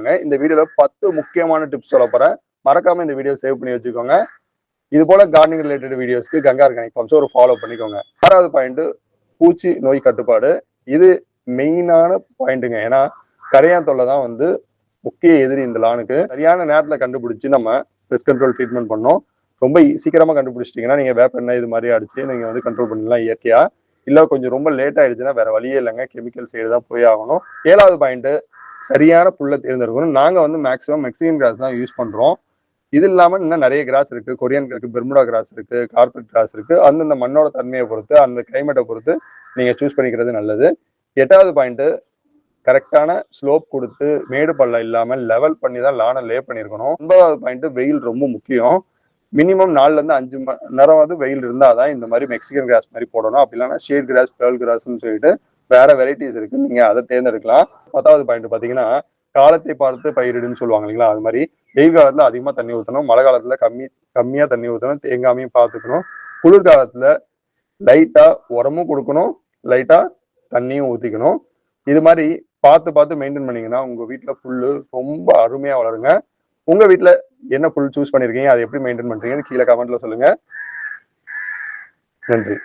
பார்க்கலாங்க. இந்த வீடியோல 10 முக்கியமான டிப்ஸ் சொல்ல போறேன். மறக்காம இந்த வீடியோ சேவ் பண்ணி வச்சுக்கோங்க. இது போல கார்டனிங் ரிலேட்டட் வீடியோஸ்க்கு கங்கா ஆர்கானிக் ஃபார்ம்ஸ் ஒரு ஃபாலோ பண்ணிக்கோங்க. 6வது பாயிண்ட் பூச்சி நோய் கட்டுப்பாடு. இது மெயினான பாயிண்ட்டுங்க. ஏன்னா கரையான் தொல்லை தான் வந்து முக்கிய எதிரி இந்த லானுக்கு. சரியான நேரத்தில் கண்டுபிடிச்சு நம்ம பெஸ்ட் கண்ட்ரோல் ட்ரீட்மெண்ட் பண்ணோம். ரொம்ப சீக்கிரமா கண்டுபிடிச்சிட்டீங்கன்னா நீங்க வேப்பெண்ணெய் இது மாதிரி அடிச்சு நீங்க வந்து கண்ட்ரோல் பண்ணலாம் இயற்கையா. இல்ல கொஞ்சம் ரொம்ப லேட் ஆயிடுச்சுன்னா வேற வழியே இல்லைங்க, கெமிக்கல் சைடு தான் போய் ஆகணும். 7வது பாயிண்ட் சரியான புல்லை தேர்ந்தெடுக்கணும். நாங்க வந்து மேக்ஸிமம் மெக்சிகன் கிராஸ் தான் யூஸ் பண்றோம். இது இல்லாம இன்னும் நிறைய கிராஸ் இருக்கு. கொரியன் இருக்கு, பெர்முடா கிராஸ் இருக்கு, கார்பெட் கிராஸ் இருக்கு. அந்தந்த மண்ணோட தன்மையை பொறுத்து அந்த கிளைமேட்டை பொறுத்து நீங்க சூஸ் பண்ணிக்கிறது நல்லது. 8வது பாயிண்ட் கரெக்டான ஸ்லோப் கொடுத்து மேடு பள்ளம் இல்லாம லெவல் பண்ணி தான் லானை லே பண்ணிருக்கணும். 9வது பாயிண்ட் வெயில் ரொம்ப முக்கியம். மினிமம் 4ல இருந்து 5 மணி நேரமாவது வெயில் இருந்தாதான் இந்த மாதிரி மெக்சிகன் கிராஸ் மாதிரி போடணும். அப்படி இல்லைன்னா ஷேட் கிராஸ், பேர்ல் கிராஸ்ன்னு சொல்லிட்டு வேற வெரைட்டிஸ் இருக்கு, நீங்க அதை தேர்ந்தெடுக்கலாம். 10வது பாயிண்ட் பாத்தீங்கன்னா காலத்தை பார்த்து பயிரிடுன்னு சொல்லுவாங்க இல்லைங்களா, அது மாதிரி வெயில் காலத்துல அதிகமா தண்ணி ஊற்றணும், மழை காலத்துல கம்மியா தண்ணி ஊற்றணும், தேங்காமையும் பார்த்துக்கணும். குளிர்காலத்துல லைட்டா உரமும் கொடுக்கணும், லைட்டா தண்ணியும் ஊத்திக்கணும். இது மாதிரி பார்த்து மெயின்டைன் பண்ணீங்கன்னா உங்க வீட்டுல புல்லு ரொம்ப அருமையா வளருங்க. உங்க வீட்டுல என்ன புல் சூஸ் பண்ணிருக்கீங்க, அதை எப்படி மெயின்டைன் பண்றீங்கன்னு கீழே கமெண்ட்ல சொல்லுங்க. நன்றி.